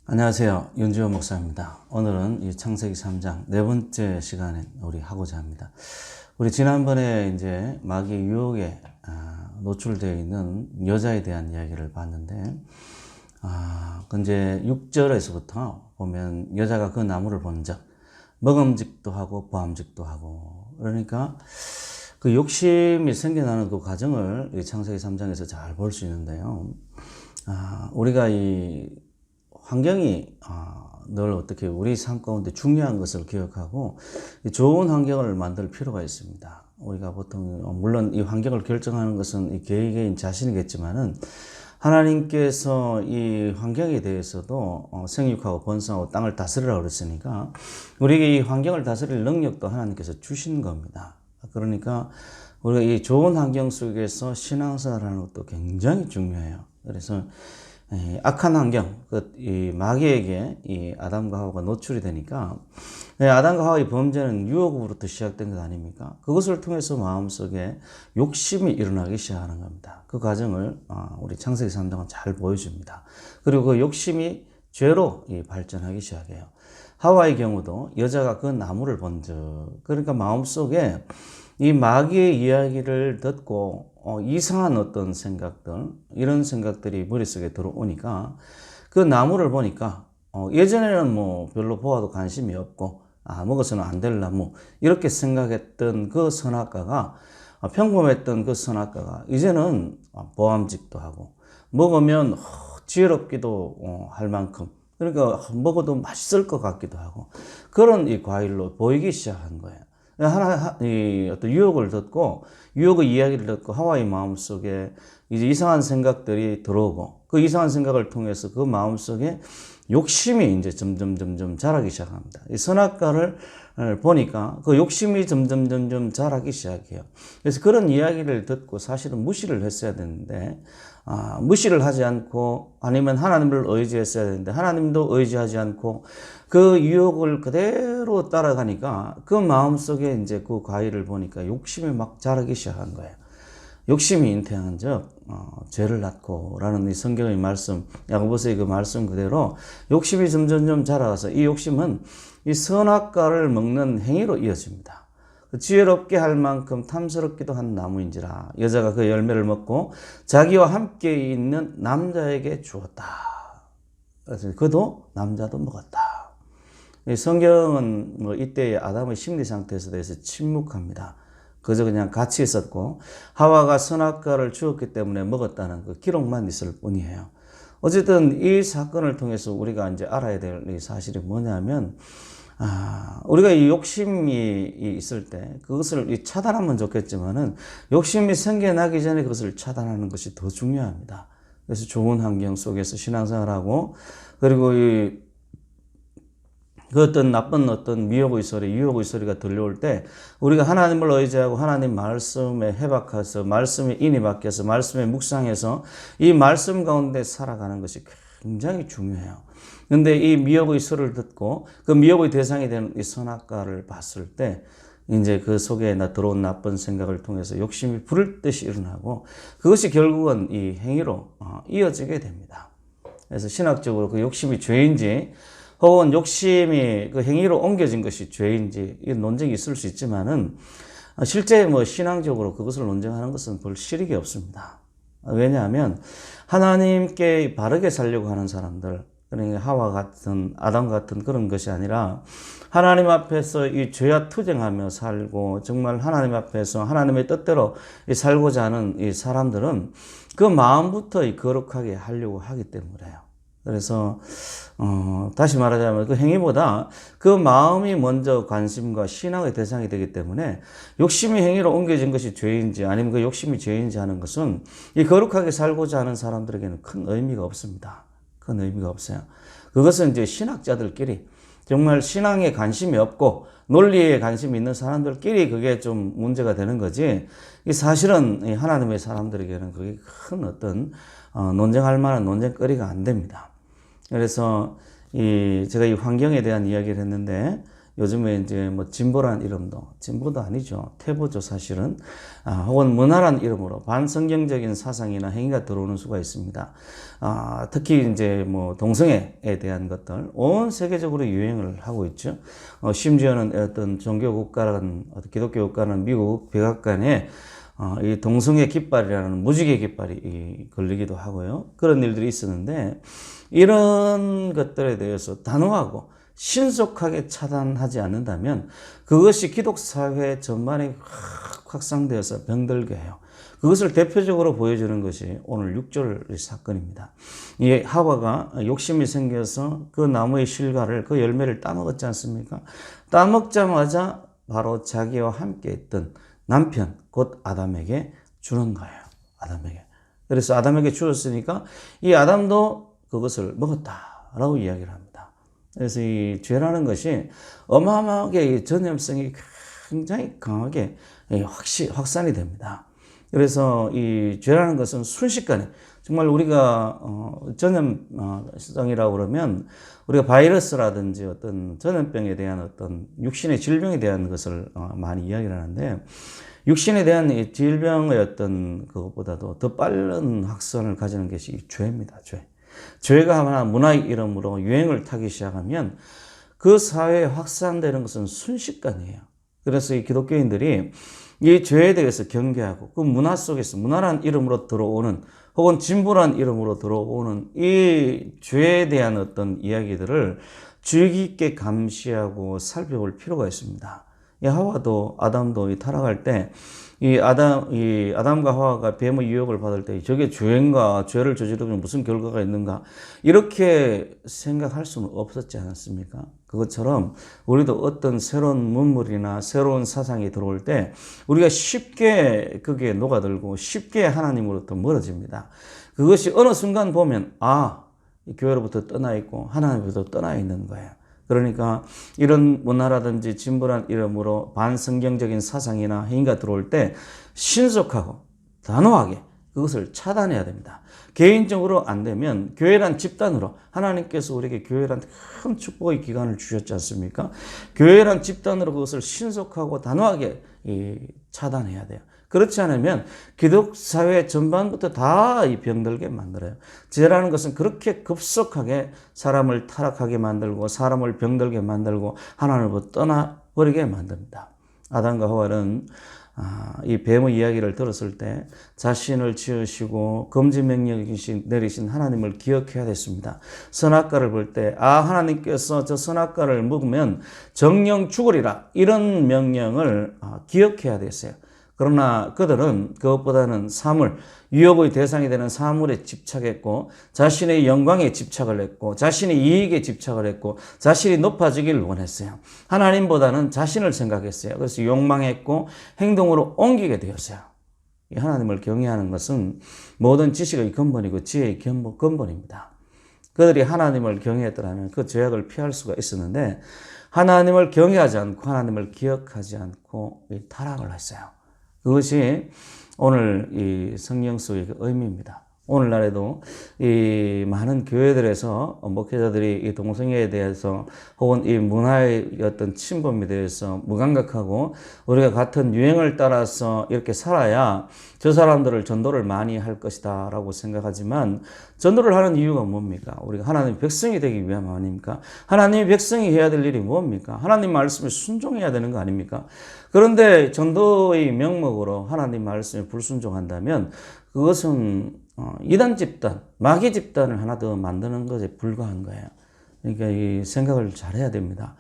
안녕하세요. 윤지호 목사입니다. 오늘은 이 창세기 3장 네 번째 시간에 우리 하고자 합니다. 우리 지난번에 이제 마귀의 유혹에 노출되어 있는 여자에 대한 이야기를 봤는데, 이제 6절에서부터 보면 여자가 그 나무를 본즉 먹음직도 하고 보암직도 하고, 그러니까 그 욕심이 생겨나는 그 과정을 이 창세기 3장에서 잘 볼 수 있는데요. 우리가 이 환경이 늘 어떻게 우리 삶 가운데 중요한 것을 기억하고 좋은 환경을 만들 필요가 있습니다. 우리가 보통 물론 이 환경을 결정하는 것은 이 개개인 자신이겠지만은 하나님께서 이 환경에 대해서도 생육하고 번성하고 땅을 다스리라고 그랬으니까 우리에게 이 환경을 다스릴 능력도 하나님께서 주신 겁니다. 그러니까 우리가 이 좋은 환경 속에서 신앙생활하는 것도 굉장히 중요해요. 그래서 악한 환경, 이 마귀에게 이 아담과 하와가 노출이 되니까 아담과 하와의 범죄는 유혹으로부터 시작된 것 아닙니까? 그것을 통해서 마음속에 욕심이 일어나기 시작하는 겁니다. 그 과정을 우리 창세기 3장은 잘 보여줍니다. 그리고 그 욕심이 죄로 발전하기 시작해요. 하와의 경우도 여자가 그 나무를 본즉, 그러니까 마음속에 이 마귀의 이야기를 듣고 이상한 어떤 생각들, 이런 생각들이 머릿속에 들어오니까 그 나무를 보니까 예전에는 뭐 별로 보아도 관심이 없고 먹어서는 안 될 나무 이렇게 생각했던 그 선악과가 평범했던 그 선악과가 이제는 보암직도 하고 먹으면 지혜롭기도 할 만큼, 그러니까 먹어도 맛있을 것 같기도 하고 그런 이 과일로 보이기 시작한 거예요. 이 어떤 유혹을 듣고 유혹의 이야기를 듣고 하와의 마음속에 이제 이상한 생각들이 들어오고 그 이상한 생각을 통해서 그 마음속에 욕심이 이제 점점 자라기 시작합니다. 이 선악과를 보니까 그 욕심이 점점 자라기 시작해요. 그래서 그런 이야기를 듣고 사실은 무시를 했어야 되는데 무시를 하지 않고 아니면 하나님을 의지했어야 되는데 하나님도 의지하지 않고 그 유혹을 그대로 따라가니까 그 마음속에 이제 그 과일을 보니까 욕심이 막 자라기 시작한 거예요. 욕심이 잉태한 즉 죄를 낳고 라는 이 성경의 말씀, 야고보서의 그 말씀 그대로 욕심이 점점 자라가서 이 욕심은 이 선악과를 먹는 행위로 이어집니다. 지혜롭게 할 만큼 탐스럽기도 한 나무인지라 여자가 그 열매를 먹고 자기와 함께 있는 남자에게 주었다. 그래서 그도 남자도 먹었다. 성경은 뭐 이때의 아담의 심리 상태에 대해서 침묵합니다. 그저 그냥 같이 있었고 하와가 선악과를 주었기 때문에 먹었다는 그 기록만 있을 뿐이에요. 어쨌든 이 사건을 통해서 우리가 이제 알아야 될 이 사실이 뭐냐면 우리가 이 욕심이 있을 때 그것을 차단하면 좋겠지만은 욕심이 생겨나기 전에 그것을 차단하는 것이 더 중요합니다. 그래서 좋은 환경 속에서 신앙생활하고 그리고 그 어떤 나쁜 어떤 미혹의 소리, 유혹의 소리가 들려올 때 우리가 하나님을 의지하고 하나님 말씀에 해박해서 말씀에 인이 박혀서 말씀에 묵상해서 이 말씀 가운데 살아가는 것이 굉장히 중요해요. 근데 이 미혹의 소리를 듣고 그 미혹의 대상이 되는 이 선악과를 봤을 때 이제 그 속에 들어온 나쁜 생각을 통해서 욕심이 부를 듯이 일어나고 그것이 결국은 이 행위로 이어지게 됩니다. 그래서 신학적으로 그 욕심이 죄인지 혹은 욕심이 그 행위로 옮겨진 것이 죄인지 이 논쟁이 있을 수 있지만은 실제 뭐 신앙적으로 그것을 논쟁하는 것은 별 실익이 없습니다. 왜냐하면 하나님께 바르게 살려고 하는 사람들, 그러니까 하와 같은 아담 같은 그런 것이 아니라 하나님 앞에서 이 죄와 투쟁하며 살고 정말 하나님 앞에서 하나님의 뜻대로 살고자 하는 이 사람들은 그 마음부터 거룩하게 하려고 하기 때문에요. 그래서 다시 말하자면 그 행위보다 그 마음이 먼저 관심과 신앙의 대상이 되기 때문에 욕심이 행위로 옮겨진 것이 죄인지 아니면 그 욕심이 죄인지 하는 것은 이 거룩하게 살고자 하는 사람들에게는 큰 의미가 없습니다. 큰 의미가 없어요. 그것은 이제 신학자들끼리 정말 신앙에 관심이 없고 논리에 관심이 있는 사람들끼리 그게 좀 문제가 되는 거지, 이 사실은 하나님의 사람들에게는 그게 큰 어떤 논쟁할 만한 논쟁거리가 안 됩니다. 그래서 제가 이 환경에 대한 이야기를 했는데 요즘에 이제 뭐 진보란 이름도, 진보도 아니죠. 퇴보죠, 사실은. 혹은 문화란 이름으로 반성경적인 사상이나 행위가 들어오는 수가 있습니다. 특히 이제 뭐 동성애에 대한 것들 온 세계적으로 유행을 하고 있죠. 심지어는 어떤 종교국가라는, 기독교 국가는 미국 백악관에 이 동성애 깃발이라는 무지개 깃발이 걸리기도 하고요. 그런 일들이 있었는데, 이런 것들에 대해서 단호하고 신속하게 차단하지 않는다면 그것이 기독사회 전반에 확산되어서 병들게 해요. 그것을 대표적으로 보여주는 것이 오늘 6절 사건입니다. 이 하와가 욕심이 생겨서 그 나무의 실과를, 그 열매를 따먹었지 않습니까? 따먹자마자 바로 자기와 함께 있던 남편, 곧 아담에게 주는 거예요. 아담에게. 그래서 아담에게 주었으니까 이 아담도 그것을 먹었다라고 이야기를 합니다. 그래서 이 죄라는 것이 어마어마하게 이 전염성이 굉장히 강하게 확산이 됩니다. 그래서 이 죄라는 것은 순식간에, 정말 우리가 전염성이라고 그러면 우리가 바이러스라든지 어떤 전염병에 대한 어떤 육신의 질병에 대한 것을 많이 이야기를 하는데, 육신에 대한 이 질병의 어떤 그것보다도 더 빠른 확산을 가지는 것이 죄입니다. 죄가 하나 문화의 이름으로 유행을 타기 시작하면 그 사회에 확산되는 것은 순식간이에요. 그래서 이 기독교인들이 이 죄에 대해서 경계하고 그 문화 속에서, 문화란 이름으로 들어오는, 혹은 진보란 이름으로 들어오는 이 죄에 대한 어떤 이야기들을 주의 깊게 감시하고 살펴볼 필요가 있습니다. 이 하와도, 아담도 타락할 때 이 아담과 하와가 뱀의 유혹을 받을 때 저게 죄인가, 죄를 저지르면 무슨 결과가 있는가, 이렇게 생각할 수는 없었지 않았습니까? 그것처럼 우리도 어떤 새로운 문물이나 새로운 사상이 들어올 때 우리가 쉽게 거기에 녹아들고 쉽게 하나님으로부터 멀어집니다. 그것이 어느 순간 보면 교회로부터 떠나 있고 하나님으로부터 떠나 있는 거예요. 그러니까 이런 문화라든지 진보란 이름으로 반성경적인 사상이나 행위가 들어올 때 신속하고 단호하게 그것을 차단해야 됩니다. 개인적으로 안 되면 교회란 집단으로, 하나님께서 우리에게 교회란 큰 축복의 기간을 주셨지 않습니까? 교회란 집단으로 그것을 신속하고 단호하게 차단해야 돼요. 그렇지 않으면 기독사회 전반부터 다 병들게 만들어요. 죄라는 것은 그렇게 급속하게 사람을 타락하게 만들고 사람을 병들게 만들고 하나님으로부터 떠나버리게 만듭니다. 아담과 하와는 이 뱀의 이야기를 들었을 때 자신을 지으시고 금지명령을 내리신 하나님을 기억해야 됐습니다. 선악과를 볼 때 하나님께서 저 선악과를 먹으면 정령 죽으리라, 이런 명령을 기억해야 됐어요. 그러나 그들은 그것보다는 사물, 유혹의 대상이 되는 사물에 집착했고 자신의 영광에 집착을 했고 자신의 이익에 집착을 했고 자신이 높아지기를 원했어요. 하나님보다는 자신을 생각했어요. 그래서 욕망했고 행동으로 옮기게 되었어요. 하나님을 경외하는 것은 모든 지식의 근본이고 지혜의 근본입니다. 그들이 하나님을 경외했더라면 그 죄악을 피할 수가 있었는데 하나님을 경외하지 않고 하나님을 기억하지 않고 타락을 했어요. 그것이 오늘 이 성경 속의 의미입니다. 오늘날에도 이 많은 교회들에서 목회자들이 이 동성애에 대해서 혹은 이 문화의 어떤 침범에 대해서 무감각하고 우리가 같은 유행을 따라서 이렇게 살아야 저 사람들을 전도를 많이 할 것이다 라고 생각하지만, 전도를 하는 이유가 뭡니까? 우리가 하나님의 백성이 되기 위함 아닙니까? 하나님의 백성이 해야 될 일이 뭡니까? 하나님 말씀에 순종해야 되는 거 아닙니까? 그런데 전도의 명목으로 하나님 말씀에 불순종한다면 그것은 이단 집단, 마귀 집단을 하나 더 만드는 것에 불과한 거예요. 그러니까 이 생각을 잘해야 됩니다.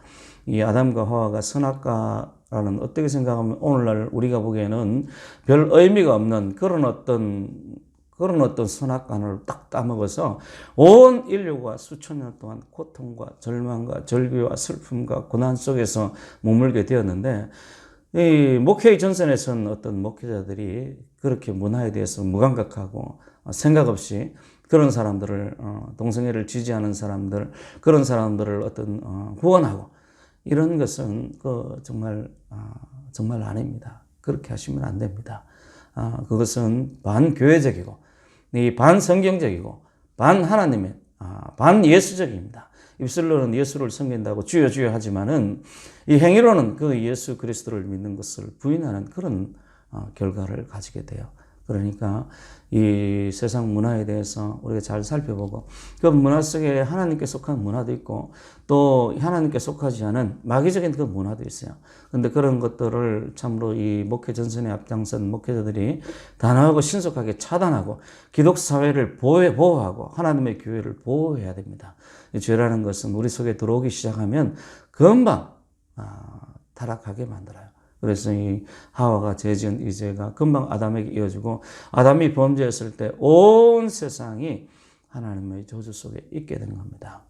이 아담과 하와가 선악과라는, 어떻게 생각하면 오늘날 우리가 보기에는 별 의미가 없는 그런 어떤 선악과를 딱 따먹어서 온 인류가 수천 년 동안 고통과 절망과 절규와 슬픔과 고난 속에서 머물게 되었는데, 이 목회의 전선에서는 어떤 목회자들이 그렇게 문화에 대해서 무감각하고 생각 없이 그런 사람들을, 동성애를 지지하는 사람들, 그런 사람들을 어떤 구원하고, 이런 것은 정말 아닙니다. 그렇게 하시면 안 됩니다. 그것은 반교회적이고 이 반성경적이고 반하나님의 반예수적입니다. 입술로는 예수를 섬긴다고 주여 주여 하지만은 이 행위로는 그 예수 그리스도를 믿는 것을 부인하는 그런 결과를 가지게 돼요. 그러니까 이 세상 문화에 대해서 우리가 잘 살펴보고 그 문화 속에 하나님께 속한 문화도 있고 또 하나님께 속하지 않은 마귀적인 그 문화도 있어요. 그런데 그런 것들을 참으로 이 목회 전선에 앞장선 목회자들이 단호하고 신속하게 차단하고 기독 사회를 보호하고 하나님의 교회를 보호해야 됩니다. 이 죄라는 것은 우리 속에 들어오기 시작하면 금방 타락하게 만들어요. 그래서 이 하와가 죄지은 이 죄가 금방 아담에게 이어지고 아담이 범죄했을 때 온 세상이 하나님의 저주 속에 있게 되는 겁니다.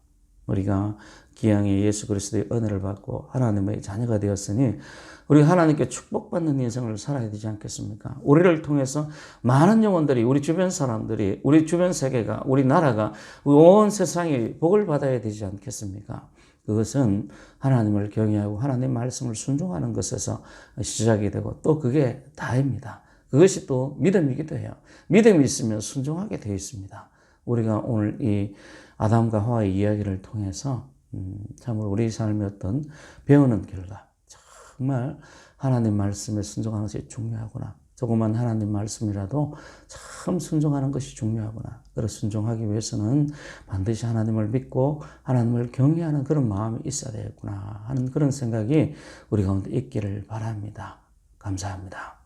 우리가 기왕에 예수 그리스도의 은혜를 받고 하나님의 자녀가 되었으니 우리 하나님께 축복받는 인생을 살아야 되지 않겠습니까? 우리를 통해서 많은 영혼들이 우리 주변 사람들이 우리 주변 세계가 우리 나라가 온 세상이 복을 받아야 되지 않겠습니까? 그것은 하나님을 경외하고 하나님 말씀을 순종하는 것에서 시작이 되고 또 그게 다입니다. 그것이 또 믿음이기도 해요. 믿음이 있으면 순종하게 되어 있습니다. 우리가 오늘 이 아담과 하와의 이야기를 통해서 참으로 우리 삶의 어떤 배우는 결과 정말 하나님 말씀에 순종하는 것이 중요하구나. 조그만 하나님 말씀이라도 참 순종하는 것이 중요하구나. 그래서 순종하기 위해서는 반드시 하나님을 믿고 하나님을 경외하는 그런 마음이 있어야 되겠구나 하는 그런 생각이 우리 가운데 있기를 바랍니다. 감사합니다.